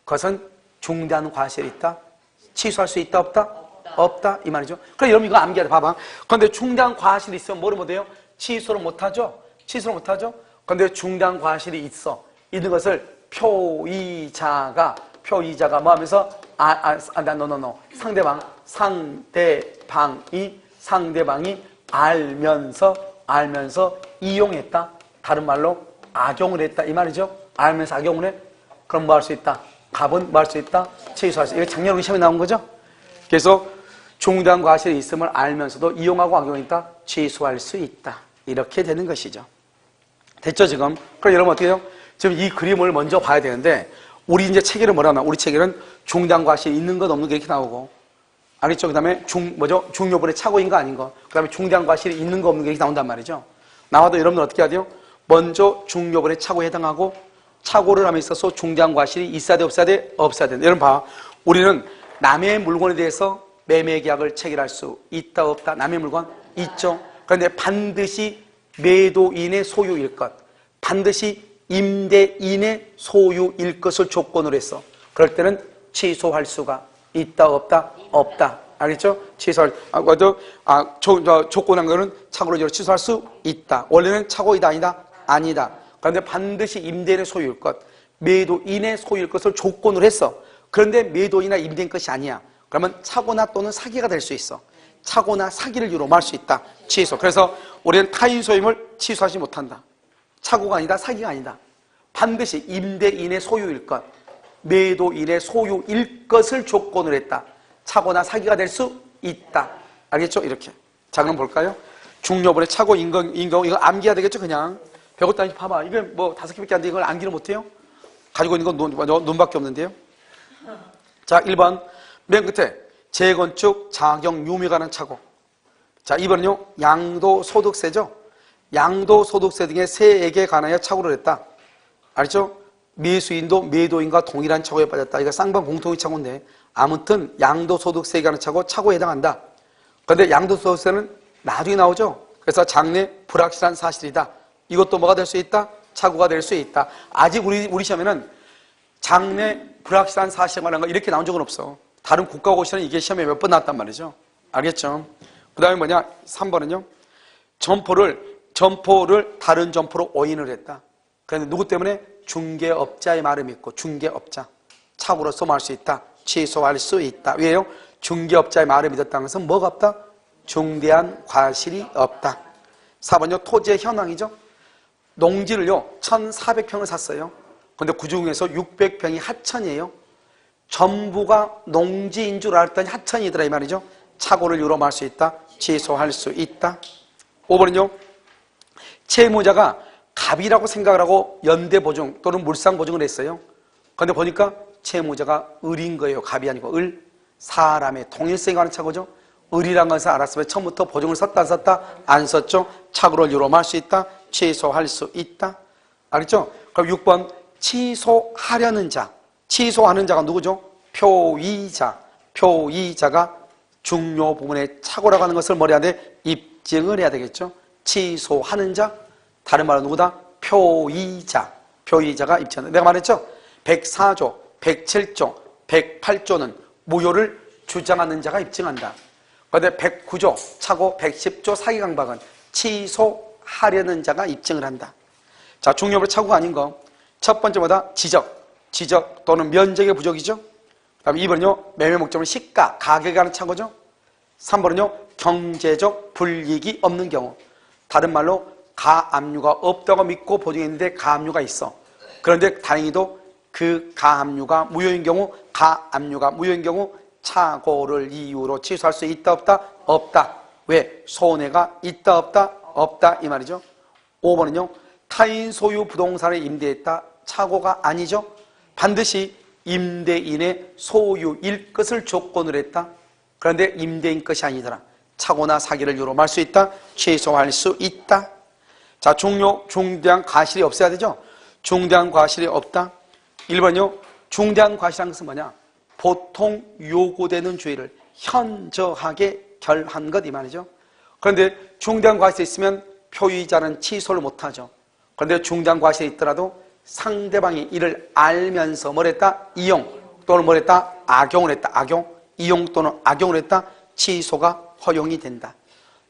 그것은 중대한 과실이 있다. 취소할 수 있다, 없다? 없다. 이 말이죠. 그럼 여러분 이거 암기해야 돼. 봐봐. 그런데 중대한 과실이 있으면 뭐를 못해요? 취소를 못하죠? 취소를 못하죠? 그런데 중대한 과실이 있는 것을 표의자가 뭐 하면서 상대방이 알면서 이용했다. 다른 말로 악용을 했다. 이 말이죠. 알면서 악용을 해. 그럼 뭐 할 수 있다? 갑은 뭐 할 수 있다? 취소할 수 있다. 이게 작년 시험에 나온 거죠. 그래서 중대한 과실이 있음을 알면서도 이용하고 악용했다. 취소할 수 있다. 이렇게 되는 것이죠. 됐죠, 지금? 그럼 여러분 어떻게 해요? 지금 이 그림을 먼저 봐야 되는데, 우리 이제 체계를 뭐라 하나? 우리 체계는 중대한 과실이 있는 것 없는 것 이렇게 나오고, 알겠죠? 그 다음에 중요분의 착오인 거 아닌 거. 그 다음에 중대한 과실이 있는 거 없는 게 이렇게 나온단 말이죠. 나와도 여러분들 어떻게 해야 돼요? 먼저 중요분의 착오에 해당하고, 착오를 함에 있어서 중대한 과실이 있어야 돼, 없어야 돼? 없어야 돼. 여러분 봐. 우리는 남의 물건에 대해서 매매 계약을 체결할 수 있다, 없다? 남의 물건? 있죠. 그런데 반드시 매도인의 소유일 것, 반드시 임대인의 소유일 것을 조건으로 했어. 그럴 때는 취소할 수가 있다, 없다? 없다. 알겠죠? 조건한 거는 착오로 취소할 수 있다. 원래는 착오이다, 아니다? 아니다. 그런데 반드시 임대인의 소유일 것, 매도인의 소유일 것을 조건으로 했어. 그런데 매도인이나 임대인 것이 아니야. 그러면 착오나 또는 사기가 될 수 있어. 착오나 사기를 이유로 말 수 있다. 취소. 그래서 우리는 타인 소임을 취소하지 못한다. 착오가 아니다, 사기가 아니다. 반드시 임대인의 소유일 것, 매도인의 소유일 것을 조건으로 했다. 착오나 사기가 될 수 있다. 알겠죠? 이렇게. 자, 그럼 볼까요? 중요분의 착오, 인공, 이거 암기해야 되겠죠? 그냥. 배웠다, 이제 봐봐. 이거 뭐 5개밖에 안 돼. 이걸 암기를 못해요? 가지고 있는 건 눈밖에 없는데요? 자, 1번. 맨 끝에 재건축 자격 유무에 관한 착오. 자, 2번은요, 양도소득세죠. 양도소득세 등의 세액에 관하여 착오를 했다. 알죠? 매수인도 매도인과 동일한 착오에 빠졌다. 이거 쌍방 공통의 착오인데, 아무튼 양도소득세에 관한 착오에 해당한다. 그런데 양도소득세는 나중에 나오죠. 그래서 장래 불확실한 사실이다. 이것도 뭐가 될 수 있다? 착오가 될 수 있다. 아직 우리 시험에는 장래 불확실한 사실에 관한 거 이렇게 나온 적은 없어. 다른 국가고시는 이게 시험에 몇 번 나왔단 말이죠. 알겠죠? 그 다음에 뭐냐? 3번은요. 점포를 다른 점포로 오인을 했다. 그런데 누구 때문에? 중개업자의 말을 믿고, 중개업자. 착오로서 말할 수 있다. 취소할 수 있다. 왜요? 중개업자의 말을 믿었다는 것은 뭐가 없다? 중대한 과실이 없다. 4번요. 토지의 현황이죠. 농지를요, 1,400평을 샀어요. 그런데 그 중에서 600평이 하천이에요. 전부가 농지인 줄 알았더니 하천이더라, 이 말이죠. 착오를 이유로 말할 수 있다. 취소할 수 있다. 5번은요, 채무자가 갑이라고 생각을 하고 연대보증 또는 물상보증을 했어요. 그런데 보니까 채무자가 을인 거예요. 갑이 아니고 을. 사람의 통일성에 관한 착오죠. 을이란 것을 알았으면 처음부터 보증을 썼다 안 썼다? 안 썼죠. 착오를 이유로 말할 수 있다. 취소할 수 있다. 알겠죠? 그럼 6번 취소하려는 자. 취소하는 자가 누구죠? 표의자. 표의자가 중요 부분에 착오라고 하는 것을 뭐라 해야 돼? 입증을 해야 되겠죠? 취소하는 자. 다른 말로 누구다? 표의자. 표의자가 입증한다. 내가 말했죠? 104조, 107조, 108조는 무효를 주장하는 자가 입증한다. 그런데 109조, 착오, 110조 사기강박은 취소하려는 자가 입증을 한다. 자, 중요부의 착오가 아닌 거. 첫 번째보다 지적 또는 면적의 부족이죠. 그 다음에 2번은요, 매매 목적은 시가, 가격에 관한 착오죠. 3번은요, 경제적 불이익이 없는 경우. 다른 말로 가압류가 없다고 믿고 보증했는데 가압류가 있어. 그런데 다행히도 그 가압류가 무효인 경우, 가압류가 무효인 경우 착오를 이유로 취소할 수 있다, 없다? 없다. 왜? 손해가 있다, 없다? 없다. 이 말이죠. 5번은요, 타인 소유 부동산을 임대했다. 착오가 아니죠. 반드시 임대인의 소유일 것을 조건으로 했다. 그런데 임대인 것이 아니더라. 착오나 사기를 이유로 말할 수 있다. 취소할 수 있다. 자, 중대한 과실이 없어야 되죠. 중대한 과실이 없다. 1번요. 중대한 과실한 것은 뭐냐? 보통 요구되는 주의를 현저하게 결한 것 이 말이죠. 그런데 중대한 과실이 있으면 표의자는 취소를 못하죠. 그런데 중대한 과실이 있더라도 상대방이 이를 알면서 뭘 했다? 이용 또는 뭘 했다? 악용을 했다. 악용, 이용 또는 악용을 했다. 취소가 허용이 된다.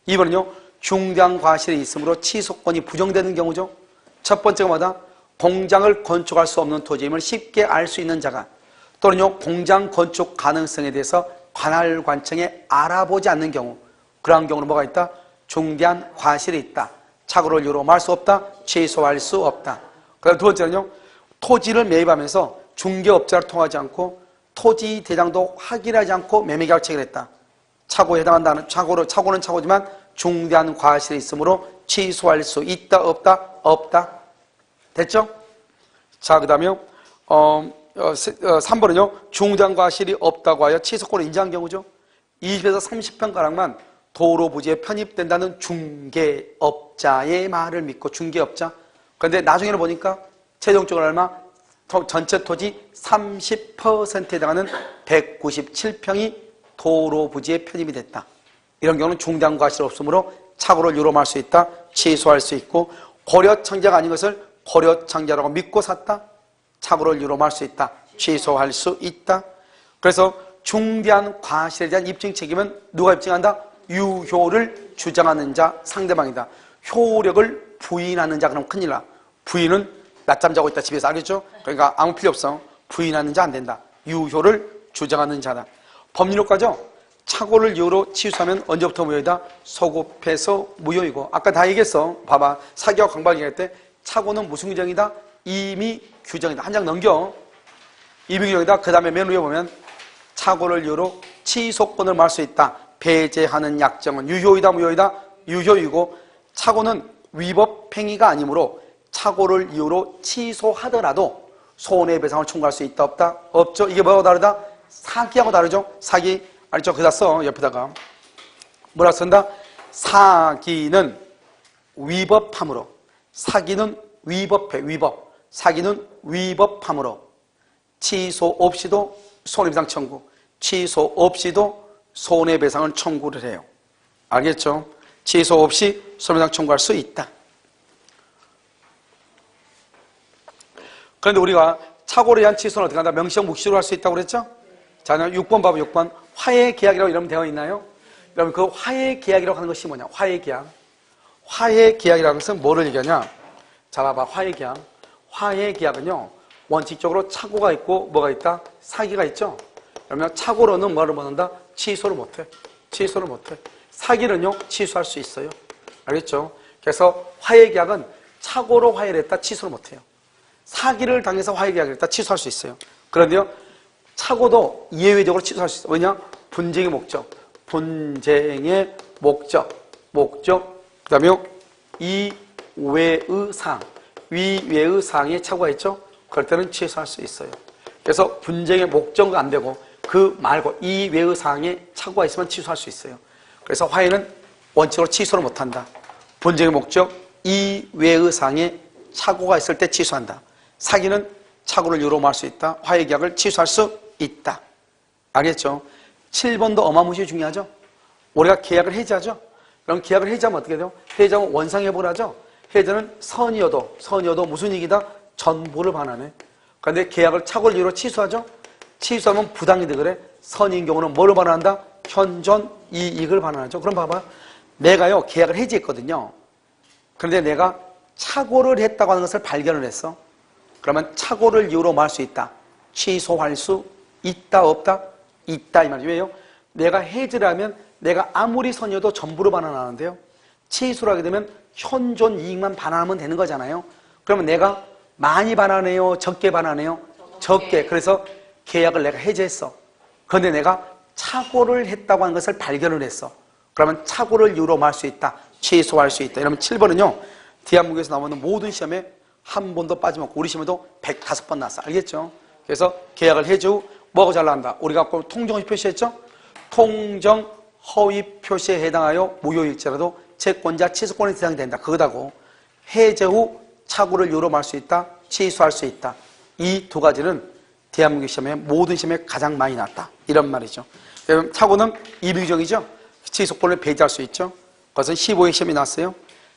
2번은요. 중대한 과실이 있으므로 취소권이 부정되는 경우죠. 첫 번째가 뭐다? 공장을 건축할 수 없는 토지임을 쉽게 알 수 있는 자가, 또는요 공장 건축 가능성에 대해서 관할관청에 알아보지 않는 경우, 그러한 경우는 뭐가 있다? 중대한 과실이 있다. 착오를 이유로 말 수 없다. 취소할 수 없다. 그다음 두 번째는요, 토지를 매입하면서 중개업자를 통하지 않고 토지 대장도 확인하지 않고 매매계약을 체결했다. 착오에 해당한다는, 착오는 착오지만 중대한 과실이 있으므로 취소할 수 있다 없다? 없다. 됐죠? 자, 그 다음에 3번은요 중대한 과실이 없다고 하여 취소권을 인정한 경우죠. 20에서 30평가량만 도로 부지에 편입된다는 중개업자의 말을 믿고, 중개업자. 그런데 나중에는 보니까 최종적으로 얼마? 전체 토지 30%에 해당하는 197평이 도로 부지에 편입이 됐다. 이런 경우는 중대한 과실이 없으므로 착오를 유로할 수 있다. 취소할 수 있고, 고려청자가 아닌 것을 고려청자라고 믿고 샀다. 착오를 유로할 수 있다. 취소할 수 있다. 그래서 중대한 과실에 대한 입증 책임은 누가 입증한다? 유효를 주장하는 자, 상대방이다. 효력을 부인하는 자, 그럼 큰일 나. 부인은 낮잠 자고 있다 집에서, 알겠죠? 그러니까 아무 필요 없어. 부인하는 자 안 된다. 유효를 주장하는 자다. 법률효과죠. 착오를 이유로 취소하면 언제부터 무효이다? 소급해서 무효이고, 아까 다 얘기했어. 봐봐. 사기와 강박 얘기할 때 착오는 무슨 규정이다? 임의 규정이다. 한 장 넘겨. 임의 규정이다. 그 다음에 맨 위에 보면 착오를 이유로 취소권을 말 수 있다. 배제하는 약정은 유효이다 무효이다? 유효이고, 착오는 위법 행위가 아니므로 착오를 이유로 취소하더라도 손해배상을 청구할 수 있다 없다? 없죠. 이게 뭐하고 다르다? 사기하고 다르죠. 사기 알죠? 그다 써 옆에다가 뭐라 쓴다? 사기는 위법함으로, 사기는 위법해. 위법. 사기는 위법함으로 취소 없이도 손해배상 청구, 취소 없이도 손해배상을 청구를 해요. 알겠죠? 취소 없이 손해배상 청구할 수 있다. 그런데 우리가 착오를 위한 취소는 어떻게 한다? 명시적 묵시로 할 수 있다고 그랬죠? 자, 6번 봐봐. 6번 화해계약이라고 이러면 되어 있나요? 여러분, 그 화해계약이라고 하는 것이 뭐냐? 화해계약. 화해계약이라는 것은 뭐를 얘기하냐? 자, 봐봐. 화해계약. 화해계약은요 원칙적으로 착오가 있고 뭐가 있다? 사기가 있죠? 그러면 착오로는 뭐를 못한다? 취소를 못해. 취소를 못해. 사기는요 취소할 수 있어요. 알겠죠? 그래서 화해계약은 착오로 화해를 했다 취소를 못해요. 사기를 당해서 화해계약을 했다 취소할 수 있어요. 그런데요 착오도 예외적으로 취소할 수 있어요. 왜냐? 분쟁의 목적. 분쟁의 목적. 그 다음에 이외의 사항. 위외의 사항에 착오가 있죠? 그럴 때는 취소할 수 있어요. 그래서 분쟁의 목적은 안 되고 그 말고 이외의 사항에 착오가 있으면 취소할 수 있어요. 그래서 화해는 원칙으로 취소를 못한다. 분쟁의 목적, 이외의 사항에 착오가 있을 때 취소한다. 사기는 착오를 이유로 할 수 있다. 화해계약을 취소할 수 있다. 알겠죠? 7번도 어마무시 중요하죠? 우리가 계약을 해지하죠? 그럼 계약을 해지하면 어떻게 돼요? 해지하면 원상회복을 하죠? 해지는 선이어도 무슨 이익이다? 전부를 반환해. 그런데 계약을 착오를 이유로 취소하죠? 취소하면 부당이득 그래. 선인 경우는 뭐를 반환한다? 현존 이익을 반환하죠. 그럼 봐봐. 내가요 계약을 해지했거든요. 그런데 내가 착오를 했다고 하는 것을 발견을 했어. 그러면 착오를 이유로 말 수 있다. 취소할 수 있다 없다? 있다 이 말이죠. 왜요? 내가 해지를 하면 내가 아무리 선이어도 전부를 반환하는데요. 취소를 하게 되면 현존 이익만 반환하면 되는 거잖아요. 그러면 내가 많이 반환해요? 적게 반환해요? 적게. 그래서 계약을 내가 해지했어. 그런데 내가 착오를 했다고 하는 것을 발견을 했어. 그러면 착오를 이유로 말 수 있다. 취소할 수 있다. 이러면 7번은요. 대한민국에서 나오는 모든 시험에 한 번도 빠짐없고 우리 시험에도 105번 나왔어. 알겠죠? 그래서 계약을 해지 후 뭐가 잘 나온다? 우리가 아까 통정허위 표시했죠? 통정허위 표시에 해당하여 무효일지라도 채권자 취소권의 대상이 된다. 그거다고. 해제 후 착오를 이유로 말 수 있다. 취소할 수 있다. 이 두 가지는 대한민국 시험에 모든 시험에 가장 많이 나왔다. 이런 말이죠. 착오는 임의규정이죠. 취소권을 배제할 수 있죠. 그것은 15회 시험이 나왔어요.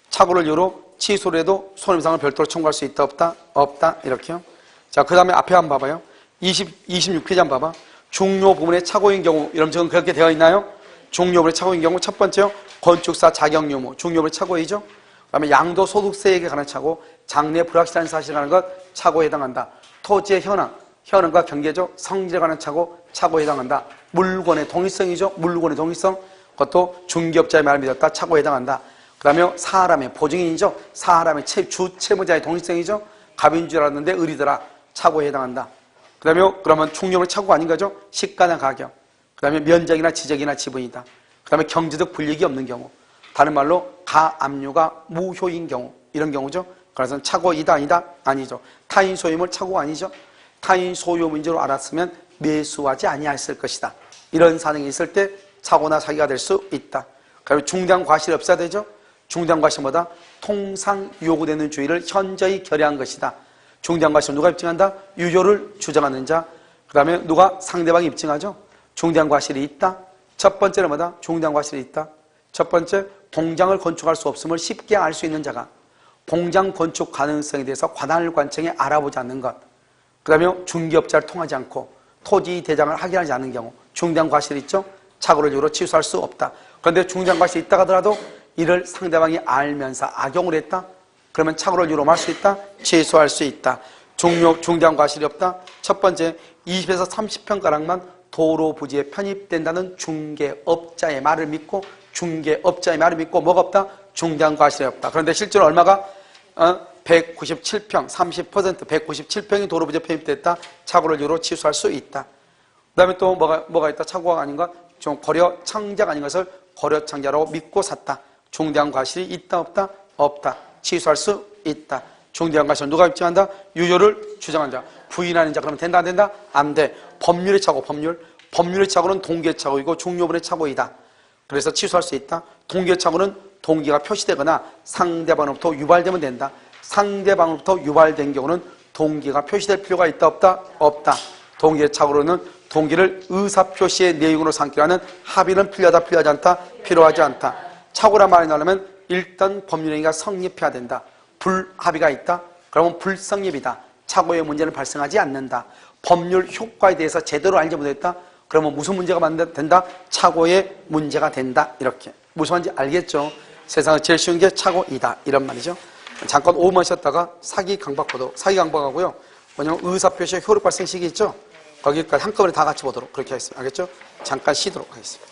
착오를 이유로 취소를 해도 손해배상을 별도로 청구할 수 있다 없다? 없다 이렇게요. 자, 그 다음에 앞에 한번 봐봐요. 26페이지 한번 봐봐. 종료 부분에 착오인 경우, 여러분 지금 그렇게 되어 있나요? 종료 부분에 착오인 경우 첫 번째요. 건축사 자격 유무, 종료 부분에 착오이죠. 그 다음에 양도소득세액에 관한 착오, 장래 불확실한 사실에 관한 것 착오에 해당한다. 토지의 현황과 경계적 성질에 관한 착오에 해당한다. 물건의 동일성이죠. 물건의 동일성, 그것도 중개업자의 말을 믿었다. 착오에 해당한다. 그 다음에 사람의 보증인이죠. 사람의 주 채무자의 동일성이죠. 갑인 줄 알았는데 을이더라. 착오에 해당한다. 그 다음에 그러면 총력을 착오가 아닌 거죠. 시가나 가격. 그 다음에 면적이나 지적이나 지분이다. 그 다음에 경제적 불이익이 없는 경우. 다른 말로 가압류가 무효인 경우. 이런 경우죠. 그래서 착오이다 아니다? 아니죠. 타인 소유물 착오가 아니죠. 타인 소유 문제로 알았으면 매수하지 아니했을 것이다. 이런 사정이 있을 때 착오나 사기가 될 수 있다. 그리고 중대한 과실이 없어야 되죠. 중대한 과실보다 통상 요구되는 주의를 현저히 결여한 것이다. 중대한 과실은 누가 입증한다? 유효를 주장하는 자. 그 다음에 누가? 상대방이 입증하죠. 중대한 과실이 있다. 첫 번째는 뭐다? 중대한 과실이 있다. 첫 번째, 공장을 건축할 수 없음을 쉽게 알 수 있는 자가 공장 건축 가능성에 대해서 관할관청에 알아보지 않는 것. 그 다음에 중개업자를 통하지 않고 토지 대장을 확인하지 않는 경우. 중대한 과실이 있죠. 착오를 이유로 취소할 수 없다. 그런데 중대한 과실이 있다 하더라도 이를 상대방이 알면서 악용을 했다. 그러면 착오를 이유로 할 수 있다. 취소할 수 있다. 중대한 과실이 없다. 첫 번째, 20에서 30평가량만 도로 부지에 편입된다는 중개업자의 말을 믿고 뭐가 없다? 중대한 과실이 없다. 그런데 실제로 얼마가? 197평, 30%, 197평이 도로 부지에 편입됐다. 착오를 이유로 취소할 수 있다. 그 다음에 또 뭐가 있다? 착오가 아닌 것, 좀 거려창자가 아닌 것을 거려창자라고 믿고 샀다. 중대한 과실이 있다 없다? 없다. 취소할 수 있다. 중대한 과실은 누가 입증한다? 유효를 주장한다. 부인하는 자. 그러면 된다 안 된다? 안 돼. 법률의 착오, 법률의 착오는 동기의 착오이고 중요분의 착오이다. 그래서 취소할 수 있다. 동기의 착오는 동기가 표시되거나 상대방으로부터 유발되면 된다. 상대방으로부터 유발된 경우는 동기가 표시될 필요가 있다 없다? 없다. 동기의 착오로는 동기를 의사표시의 내용으로 삼기로 하는 합의는 필요하다 필요하지 않다? 필요하지 않다. 착오란 말이 나오려면 일단 법률행위가 성립해야 된다. 불합의가 있다? 그러면 불성립이다. 착오의 문제는 발생하지 않는다. 법률 효과에 대해서 제대로 알지 못했다? 그러면 무슨 문제가 된다? 착오의 문제가 된다. 이렇게. 무슨 말인지 알겠죠? 세상에 제일 쉬운 게 착오이다. 이런 말이죠. 잠깐 5분 쉬었다가 사기 강박하고요. 뭐냐면 의사표시의 효력 발생 시기 있죠? 거기까지 한꺼번에 다 같이 보도록 그렇게 하겠습니다. 알겠죠? 잠깐 쉬도록 하겠습니다.